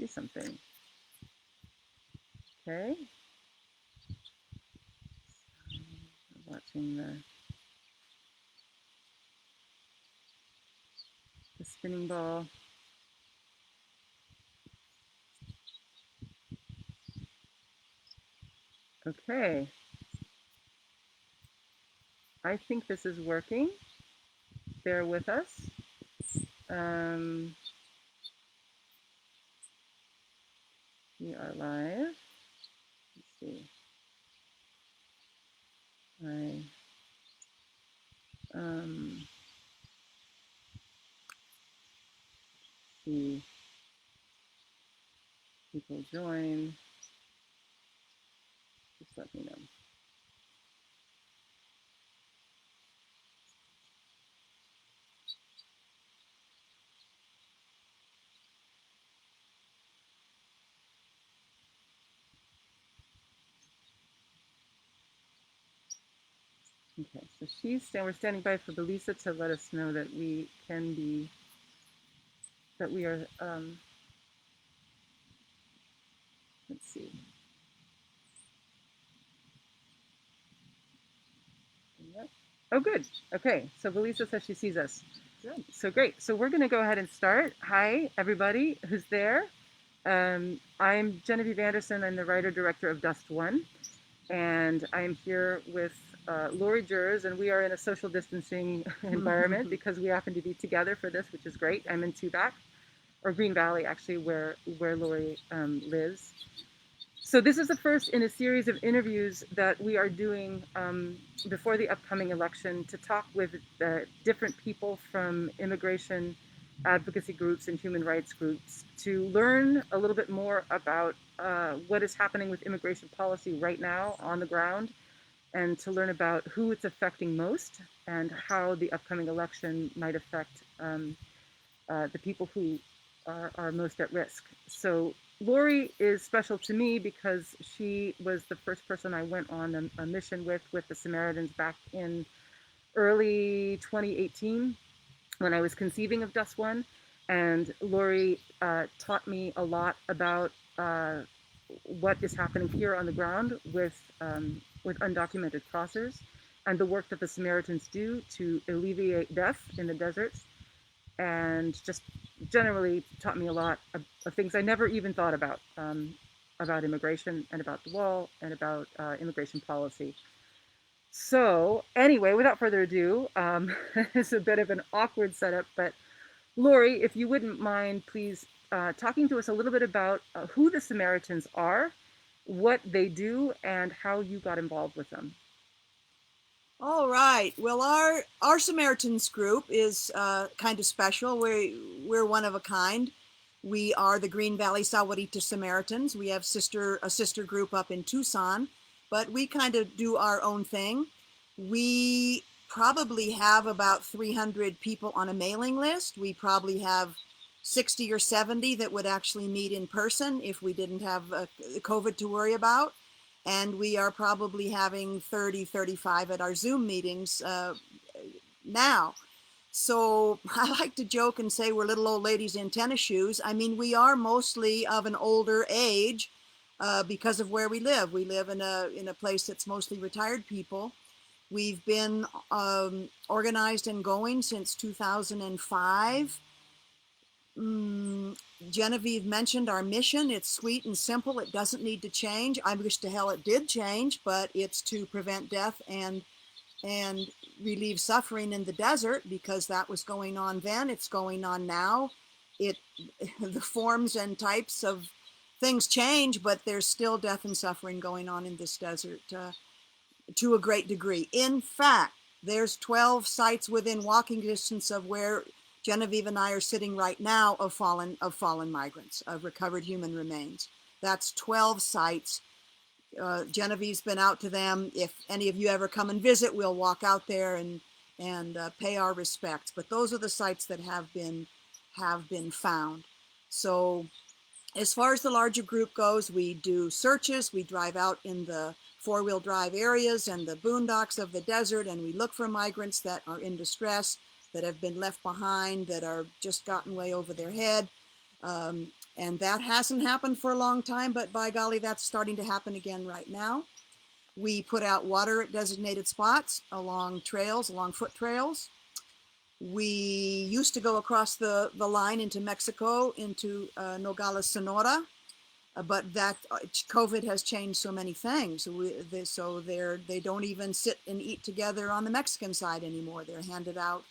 see something. Okay. Watching the spinning ball. Okay. I think this is working. Bear with us. We are live. Let's see. I see people join. Just let me know. Okay, so we're standing by for Belisa to let us know that we can be, that we are, let's see. Oh, good. Okay, so Belisa says she sees us. Good. So great. So we're going to go ahead and start. Hi, everybody who's there. I'm Genevieve Anderson. I'm the writer-director of DUSTWUN, and I'm here with Laurie Jurs, and we are in a social distancing environment because we happen to be together for this, which is great. I'm in Tubac, or Green Valley, actually, where Laurie lives. So this is the first in a series of interviews that we are doing before the upcoming election to talk with different people from immigration advocacy groups and human rights groups to learn a little bit more about what is happening with immigration policy right now on the ground, and to learn about who it's affecting most and how the upcoming election might affect the people who are most at risk. So Laurie is special to me because she was the first person I went on a mission with the Samaritans back in early 2018 when I was conceiving of DUSTWUN. And Laurie taught me a lot about what is happening here on the ground with undocumented crossers and the work that the Samaritans do to alleviate death in the deserts, and just generally taught me a lot of things I never even thought about immigration and about the wall and about immigration policy. So anyway, without further ado, it's a bit of an awkward setup, but Laurie, if you wouldn't mind, please talking to us a little bit about who the Samaritans are, what they do, and how you got involved with them. All right. Well, our Samaritans group is kind of special. We're one of a kind. We are the Green Valley Sahuarita Samaritans. We have a sister group up in Tucson, but we kind of do our own thing. We probably have about 300 people on a mailing list. We probably have 60 or 70 that would actually meet in person if we didn't have COVID to worry about. And we are probably having 30, 35 at our Zoom meetings now. So I like to joke and say we're little old ladies in tennis shoes. I mean, we are mostly of an older age because of where we live. We live in a place that's mostly retired people. We've been organized and going since 2005. Genevieve mentioned our mission. It's sweet and simple. It doesn't need to change. I wish to hell it did change, but it's to prevent death and relieve suffering in the desert, because that was going on then. It's going on now. The forms and types of things change, but there's still death and suffering going on in this desert to a great degree. In fact, there's 12 sites within walking distance of where Genevieve and I are sitting right now of fallen migrants, of recovered human remains. That's 12 sites. Genevieve's been out to them. If any of you ever come and visit, we'll walk out there and pay our respects. But those are the sites that have been found. So as far as the larger group goes, we do searches. We drive out in the four-wheel drive areas and the boondocks of the desert, and we look for migrants that are in distress, that have been left behind, that are just gotten way over their head. And that hasn't happened for a long time, but by golly, that's starting to happen again right now. We put out water at designated spots along trails, along foot trails. We used to go across the line into Mexico, into Nogales, Sonora, but that COVID has changed so many things. So they don't even sit and eat together on the Mexican side anymore. They're handed out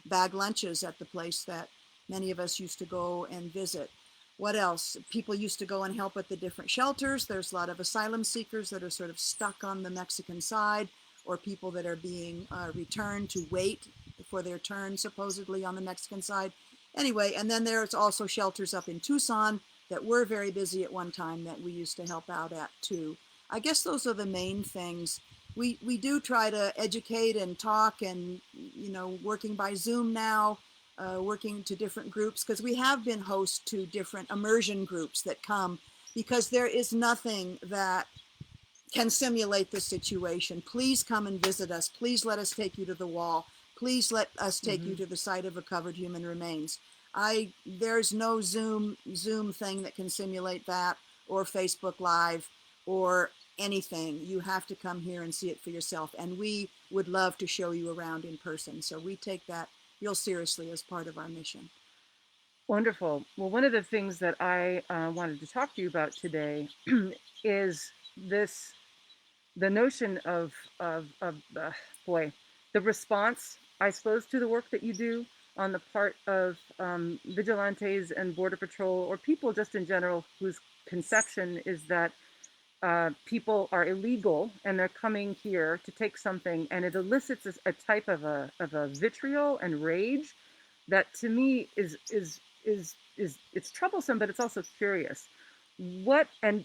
bag lunches at the place that many of us used to go and visit. What else? People used to go and help at the different shelters. There's a lot of asylum seekers that are sort of stuck on the Mexican side, or people that are being returned to wait for their turn, supposedly on the Mexican side. Anyway, and then there's also shelters up in Tucson that were very busy at one time that we used to help out at too. I guess those are the main things. We do try to educate and talk, and working by Zoom now, working to different groups, because we have been host to different immersion groups that come, because there is nothing that can simulate the situation. Please come and visit us. Please let us take you to the wall. Please let us take you to the site of recovered human remains. There's no Zoom thing that can simulate that, or Facebook Live, or anything. You have to come here and see it for yourself. And we would love to show you around in person. So we take that real seriously as part of our mission. Wonderful. Well, one of the things that I wanted to talk to you about today is the notion of the response, I suppose, to the work that you do on the part of vigilantes and Border Patrol, or people just in general, whose conception is that people are illegal and they're coming here to take something, and it elicits a type of a vitriol and rage that, to me, is it's troublesome, but it's also curious. What and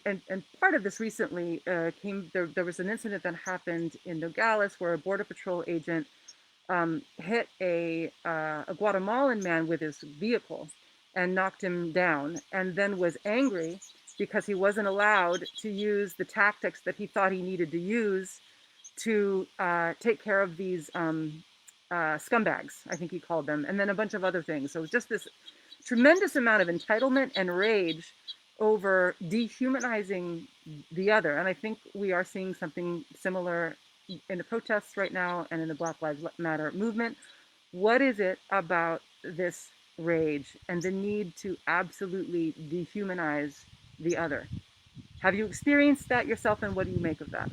part of this recently there was an incident that happened in Nogales where a Border Patrol agent hit a Guatemalan man with his vehicle and knocked him down, and then was angry because he wasn't allowed to use the tactics that he thought he needed to use to take care of these scumbags, I think he called them, and then a bunch of other things. So it was just this tremendous amount of entitlement and rage over dehumanizing the other. And I think we are seeing something similar in the protests right now and in the Black Lives Matter movement. What is it about this rage and the need to absolutely dehumanize the other? Have you experienced that yourself, and what do you make of that?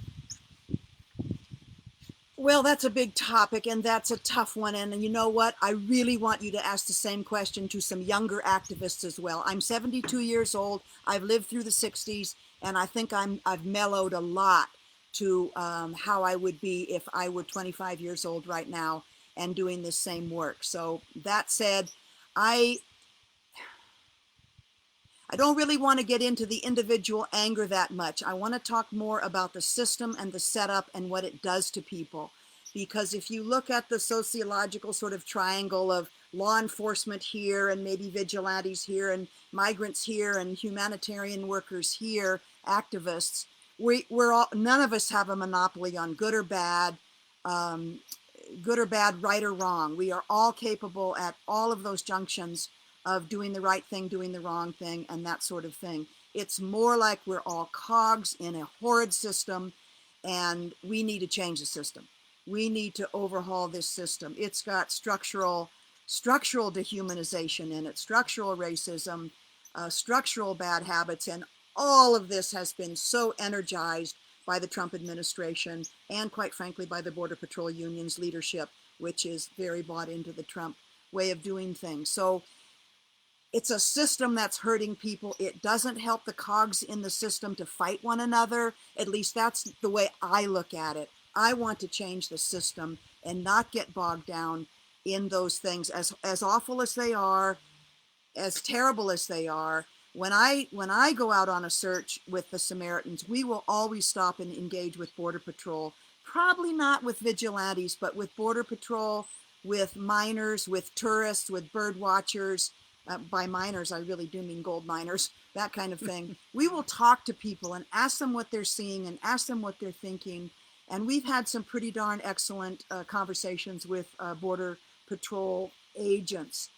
Well, that's a big topic, and that's a tough one. And you know what? I really want you to ask the same question to some younger activists as well. I'm 72 years old. I've lived through the 60s, and I think I've mellowed a lot to how I would be if I were 25 years old right now and doing this same work. So that said, I don't really want to get into the individual anger that much. I want to talk more about the system and the setup and what it does to people. Because if you look at the sociological sort of triangle of law enforcement here, and maybe vigilantes here, and migrants here, and humanitarian workers here, activists, we're all, none of us have a monopoly on good or bad, right or wrong. We are all capable at all of those junctions of doing the right thing, doing the wrong thing, and that sort of thing. It's more like we're all cogs in a horrid system, and we need to change the system. We need to overhaul this system. It's got structural dehumanization in it, structural racism, structural bad habits, and all of this has been so energized by the Trump administration and, quite frankly, by the Border Patrol Union's leadership, which is very bought into the Trump way of doing things. So it's a system that's hurting people. It doesn't help the cogs in the system to fight one another. At least that's the way I look at it. I want to change the system and not get bogged down in those things, as awful as they are, as terrible as they are. When I go out on a search with the Samaritans, we will always stop and engage with Border Patrol. Probably not with vigilantes, but with Border Patrol, with miners, with tourists, with bird watchers. By miners, I really do mean gold miners, that kind of thing. We will talk to people and ask them what they're seeing and ask them what they're thinking. And we've had some pretty darn excellent conversations with Border Patrol agents.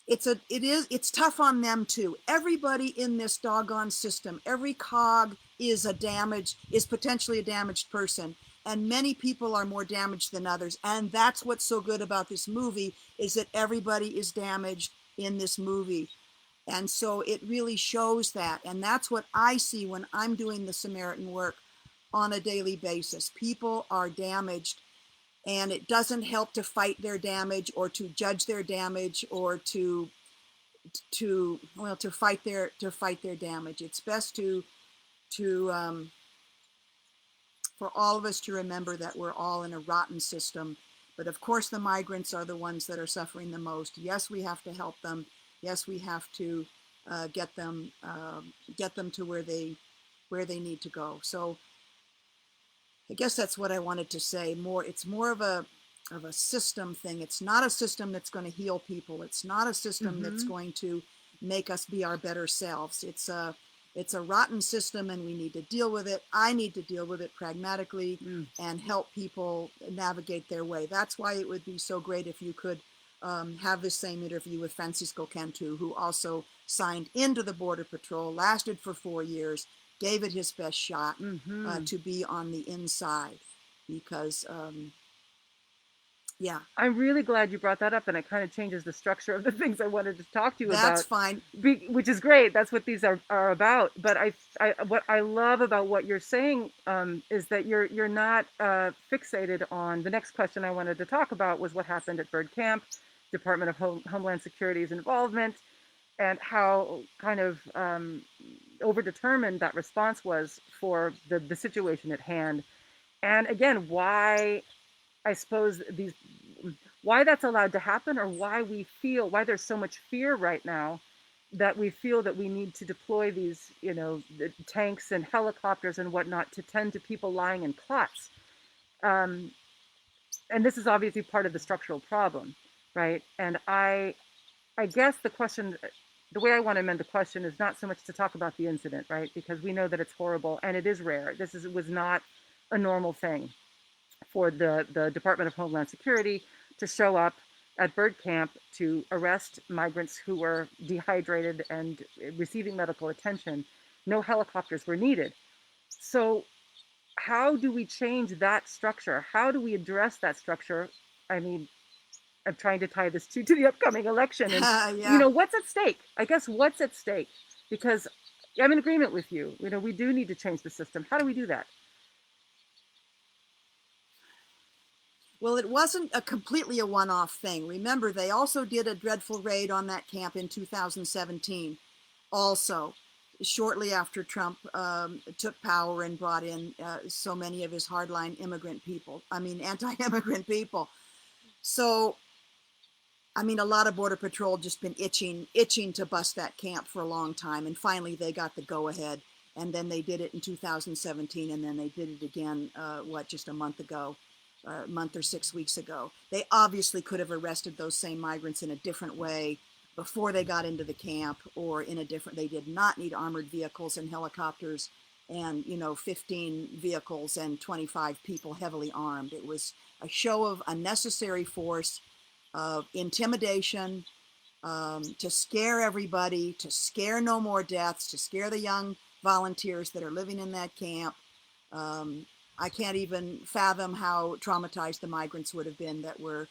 it's tough on them too. Everybody in this doggone system, every cog is potentially a damaged person, and many people are more damaged than others. And that's what's so good about this movie, is that everybody is damaged in this movie. And so it really shows that. And that's what I see when I'm doing the Samaritan work on a daily basis. People are damaged, and it doesn't help to fight their damage or to judge their damage or to fight their damage. It's best to for all of us to remember that we're all in a rotten system. But of course, the migrants are the ones that are suffering the most. Yes, we have to help them. Yes, we have to get them to where they need to go. So I guess that's what I wanted to say. It's more of a system thing. It's not a system that's going to heal people. It's not a system that's going to make us be our better selves. It's a rotten system, and we need to deal with it. I need to deal with it pragmatically and help people navigate their way. That's why it would be so great if you could have the same interview with Francisco Cantu, who also signed into the Border Patrol, lasted for 4 years, gave it his best shot to be on the inside. Because, yeah. I'm really glad you brought that up, and it kind of changes the structure of the things I wanted to talk to you about. That's fine. Which is great. That's what these are about. But what I love about what you're saying is that you're not fixated on the next question I wanted to talk about was what happened at Bird Camp, Department of Homeland Security's involvement, and how kind of overdetermined that response was for the situation at hand. And again, why I suppose why that's allowed to happen, or why there's so much fear right now that we feel that we need to deploy these, the tanks and helicopters and whatnot to tend to people lying in clots. And this is obviously part of the structural problem, right? And I guess the way I want to amend the question is not so much to talk about the incident, right? Because we know that it's horrible and it is rare. Was not a normal thing for the Department of Homeland Security to show up at Bird Camp to arrest migrants who were dehydrated and receiving medical attention. No helicopters were needed. So how do we change that structure? How do we address that structure? I mean, I'm trying to tie this to the upcoming election. And, yeah. What's at stake? I guess what's at stake? Because I'm in agreement with you. We do need to change the system. How do we do that? Well, it wasn't completely a one-off thing. Remember, they also did a dreadful raid on that camp in 2017, also, shortly after Trump took power and brought in so many of his hardline anti-immigrant people. So, a lot of Border Patrol just been itching to bust that camp for a long time, and finally they got the go-ahead, and then they did it in 2017, and then they did it again, just a month ago. A month or 6 weeks ago. They obviously could have arrested those same migrants in a different way before they got into the camp, or they did not need armored vehicles and helicopters and 15 vehicles and 25 people heavily armed. It was a show of unnecessary force, of intimidation, to scare everybody, to scare no more deaths, to scare the young volunteers that are living in that camp. I can't even fathom how traumatized the migrants would have been that were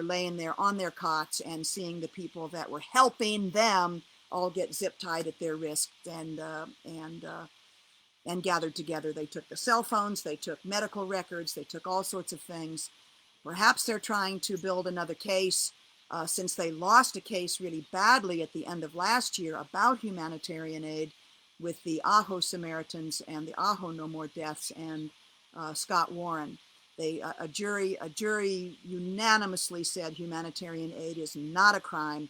laying there on their cots and seeing the people that were helping them all get zip tied at their wrists and gathered together. They took the cell phones, they took medical records, they took all sorts of things. Perhaps they're trying to build another case since they lost a case really badly at the end of last year about humanitarian aid with the Ajo Samaritans and the Ajo No More Deaths and Scott Warren. A jury unanimously said humanitarian aid is not a crime.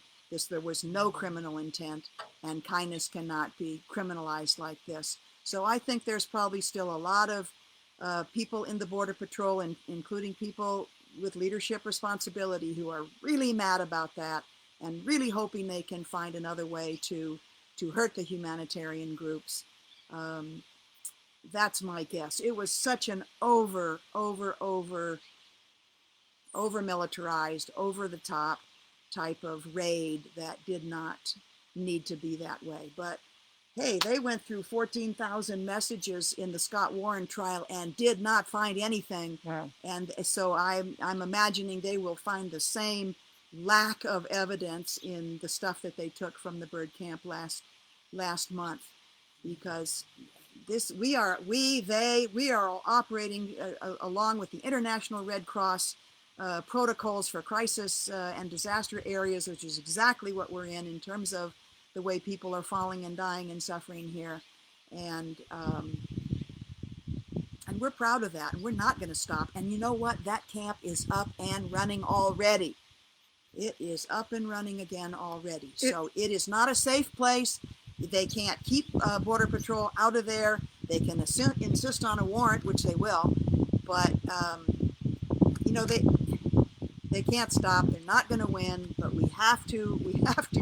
There was no criminal intent, and kindness cannot be criminalized like this. So I think there's probably still a lot of people in the Border Patrol, and including people with leadership responsibility, who are really mad about that and really hoping they can find another way to hurt the humanitarian groups. That's my guess. It was such an over militarized, over the top type of raid that did not need to be that way. But hey, they went through 14,000 messages in the Scott Warren trial and did not find anything. Wow. And so I'm imagining they will find the same lack of evidence in the stuff that they took from the bird camp last month, because we are operating along with the International Red Cross protocols for crisis and disaster areas, which is exactly what we're in terms of the way people are falling and dying and suffering here. And we're proud of that. And we're not going to stop. And you know what? That camp is up and running already. It is up and running again already. So it is not a safe place. They can't keep Border Patrol out of there. They can insist on a warrant, which they will. But, you know, they can't stop. They're not going to win, but we have to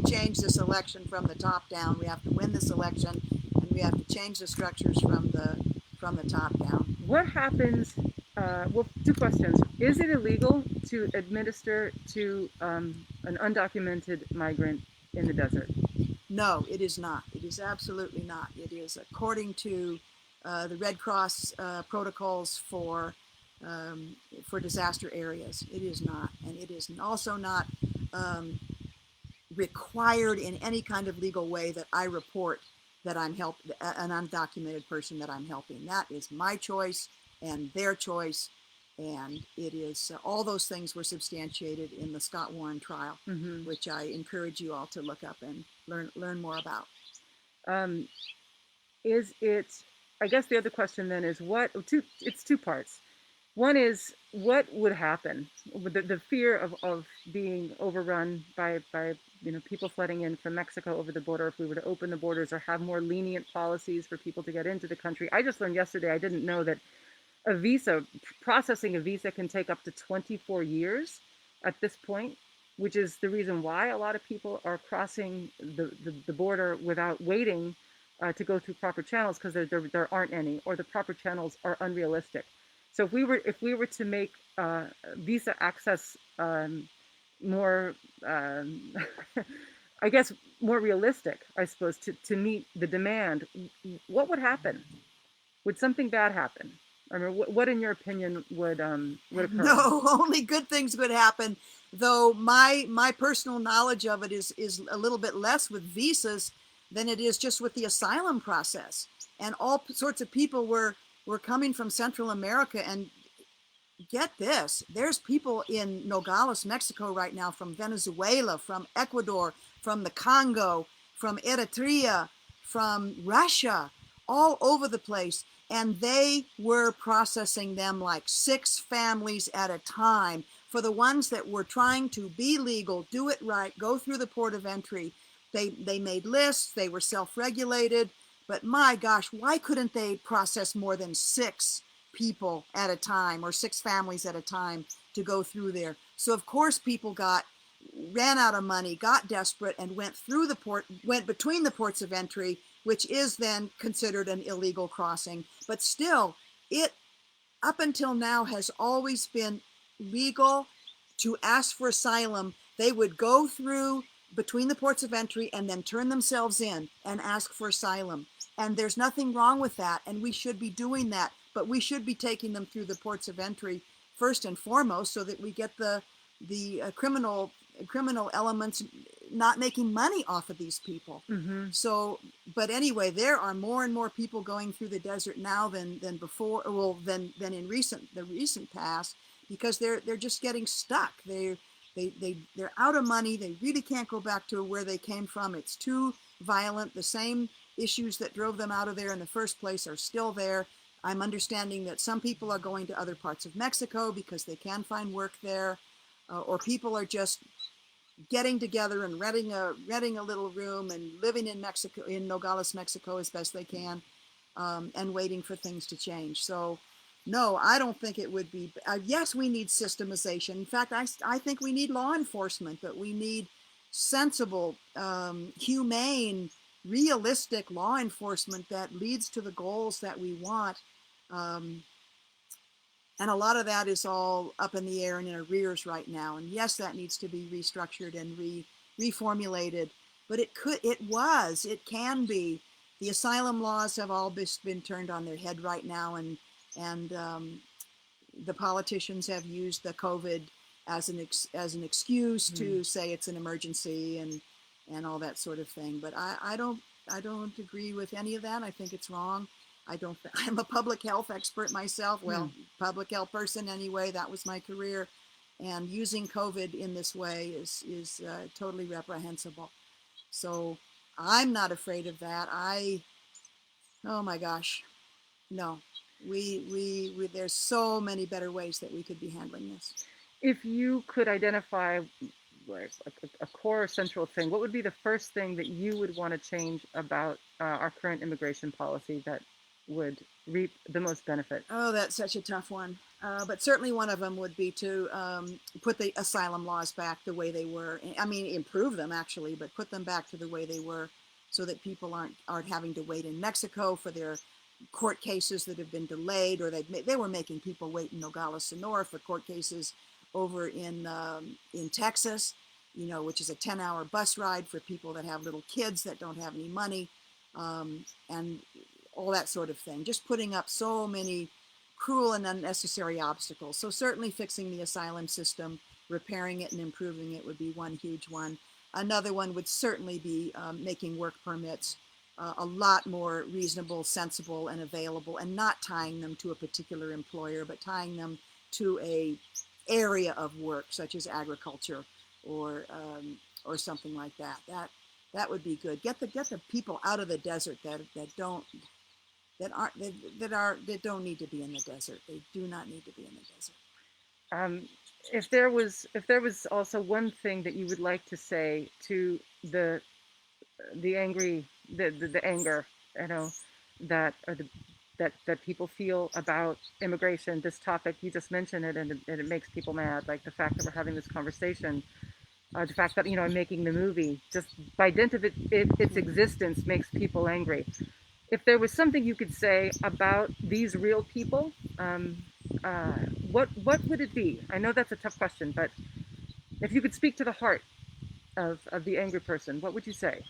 change this election from the top down. We have to win this election, and we have to change the structures from the top down. What happens? Well, two questions. Is it illegal to administer to an undocumented migrant in the desert? No, it is not. It is absolutely not. It is according to the Red Cross protocols for disaster areas. It is not, and it is also not required in any kind of legal way that I report that I'm an undocumented person that I'm helping. That is my choice and their choice, and it is all those things were substantiated in the Scott Warren trial, which I encourage you all to look up and learn more about. Is it? I guess the other question then is it's two parts. One is, what would happen with the fear of being overrun by people flooding in from Mexico over the border if we were to open the borders or have more lenient policies for people to get into the country. I just learned yesterday, I didn't know that processing a visa can take up to 24 years at this point, which is the reason why a lot of people are crossing the border without waiting to go through proper channels, because there aren't any, or the proper channels are unrealistic. So if we were to make visa access more, I guess, more realistic, I suppose, to meet the demand, what would happen? Would something bad happen? I mean, what in your opinion would occur? No, only good things would happen. Though my personal knowledge of it is a little bit less with visas than it is just with the asylum process. And all sorts of people were coming from Central America, and get this, there's people in Nogales, Mexico right now, from Venezuela, from Ecuador, from the Congo, from Eritrea, from Russia, all over the place. And they were processing them like 6 families at a time. For the ones that were trying to be legal, do it right, go through the port of entry, they made lists, they were self-regulated. But my gosh, why couldn't they process more than 6 people at a time, or 6 families at a time, to go through there? So of course people ran out of money, got desperate, and went between the ports of entry, which is then considered an illegal crossing. But still, it up until now has always been legal to ask for asylum. They would go through between the ports of entry and then turn themselves in and ask for asylum. And there's nothing wrong with that, and we should be doing that. But we should be taking them through the ports of entry first and foremost, so that we get the criminal elements not making money off of these people. So, but anyway, there are more and more people going through the desert now than before, than in the recent past, because they're just getting stuck. They're out of money. They really can't go back to where they came from. It's too violent. The same issues that drove them out of there in the first place are still there. I'm understanding that some people are going to other parts of Mexico because they can find work there, or people are just getting together and renting a little room and living in Mexico, in Nogales, Mexico, as best they can, and waiting for things to change. So, no, I don't think it would be. Yes, we need systemization. In fact, I think we need law enforcement, but we need sensible, humane, realistic law enforcement that leads to the goals that we want. And a lot of that is all up in the air and in arrears right now. And yes, that needs to be restructured and reformulated. But it can be. The asylum laws have all been turned on their head right now, and the politicians have used the COVID as an excuse to say it's an emergency and all that sort of thing. But I don't agree with any of that. I think it's wrong. I'm a public health expert myself. Well, public health person anyway. That was my career, and using COVID in this way is totally reprehensible. So I'm not afraid of that. Oh my gosh, no. We there's so many better ways that we could be handling this. If you could identify like a core central thing, what would be the first thing that you would want to change about our current immigration policy that would reap the most benefit? Oh, that's such a tough one. But certainly one of them would be to put the asylum laws back the way they were. I mean, improve them actually, but put them back to the way they were, so that people aren't having to wait in Mexico for their court cases that have been delayed, or they were making people wait in Nogales, Sonora for court cases over in Texas, which is a 10-hour bus ride for people that have little kids that don't have any money, and all that sort of thing. Just putting up so many cruel and unnecessary obstacles. So certainly fixing the asylum system, repairing it and improving it would be one huge one. Another one would certainly be making work permits a lot more reasonable, sensible, and available, and not tying them to a particular employer, but tying them to a area of work, such as agriculture or something like that. That would be good. Get the people out of the desert that don't need to be in the desert. They do not need to be in the desert. If there was also one thing that you would like to say to the anger, that people feel about immigration, this topic, you just mentioned it, and it makes people mad. Like the fact that we're having this conversation, the fact that I'm making the movie, just by dint of its existence, makes people angry. If there was something you could say about these real people, what would it be? I know that's a tough question, but if you could speak to the heart of the angry person, what would you say?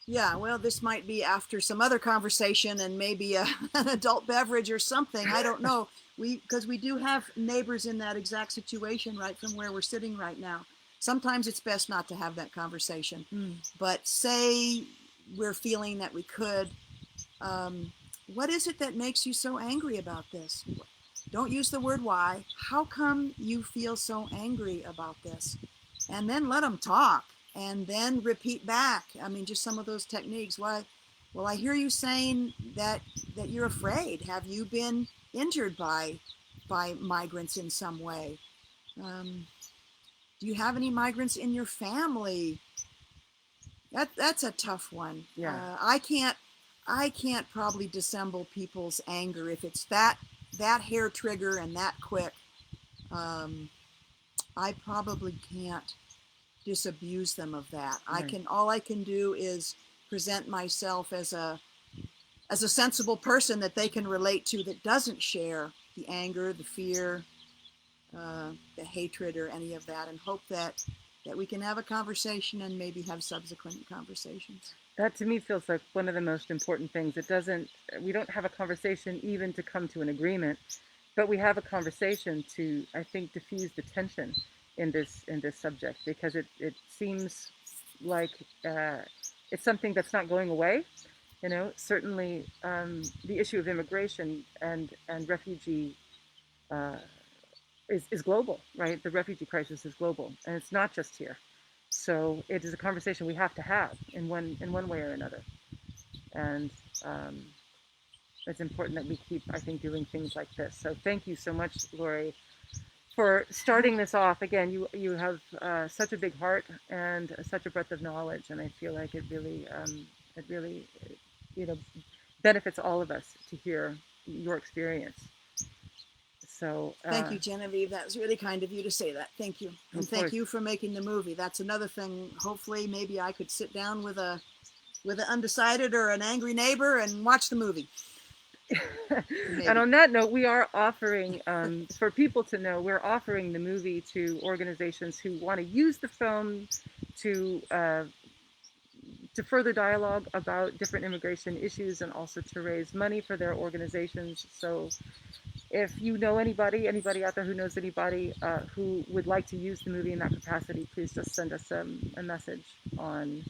Yeah, well, this might be after some other conversation and maybe an adult beverage or something. I don't know. Because we do have neighbors in that exact situation right from where we're sitting right now. Sometimes it's best not to have that conversation. But say we're feeling that we could. What is it that makes you so angry about this? Don't use the word why. How come you feel so angry about this? And then let them talk. And then repeat back. I mean, just some of those techniques. Why? Well, I hear you saying that you're afraid. Have you been injured by migrants in some way? Do you have any migrants in your family? That's a tough one. Yeah. I can't probably dissemble people's anger if it's that hair trigger and that quick. I probably can't disabuse them of that. Right. All I can do is present myself as a sensible person that they can relate to, that doesn't share the anger, the fear, the hatred, or any of that, and hope that we can have a conversation and maybe have subsequent conversations. That to me feels like one of the most important things. We don't have a conversation even to come to an agreement, but we have a conversation to, I think, diffuse the tension in this subject, because it seems like it's something that's not going away. Certainly the issue of immigration and refugee is global, right? The refugee crisis is global, and it's not just here. So it is a conversation we have to have in one way or another, and it's important that we keep, I think, doing things like this. So thank you so much, Laurie, for starting this off. Again, you have such a big heart and such a breadth of knowledge, and I feel like it really benefits all of us to hear your experience. So thank you, Genevieve. That was really kind of you to say that. Thank you, and thank you for making the movie. That's another thing. Hopefully, maybe I could sit down with an undecided or an angry neighbor and watch the movie. And on that note, we are offering, for people to know, we're offering the movie to organizations who want to use the film to further dialogue about different immigration issues and also to raise money for their organizations. So if you know anybody out there who knows anybody who would like to use the movie in that capacity, please just send us a message on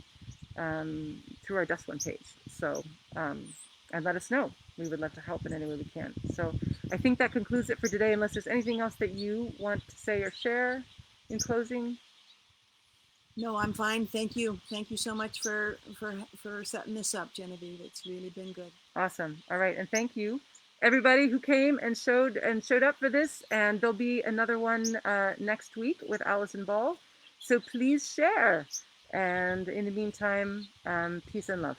through our DUSTWUN page. So, and let us know. We would love to help in any way we can. So I think that concludes it for today, unless there's anything else that you want to say or share in closing. No, I'm fine. Thank you. Thank you so much for setting this up, Genevieve. It's really been good. Awesome. All right, and thank you everybody who came and showed up for this. And there'll be another one next week with Allison Ball. So please share. And in the meantime, peace and love.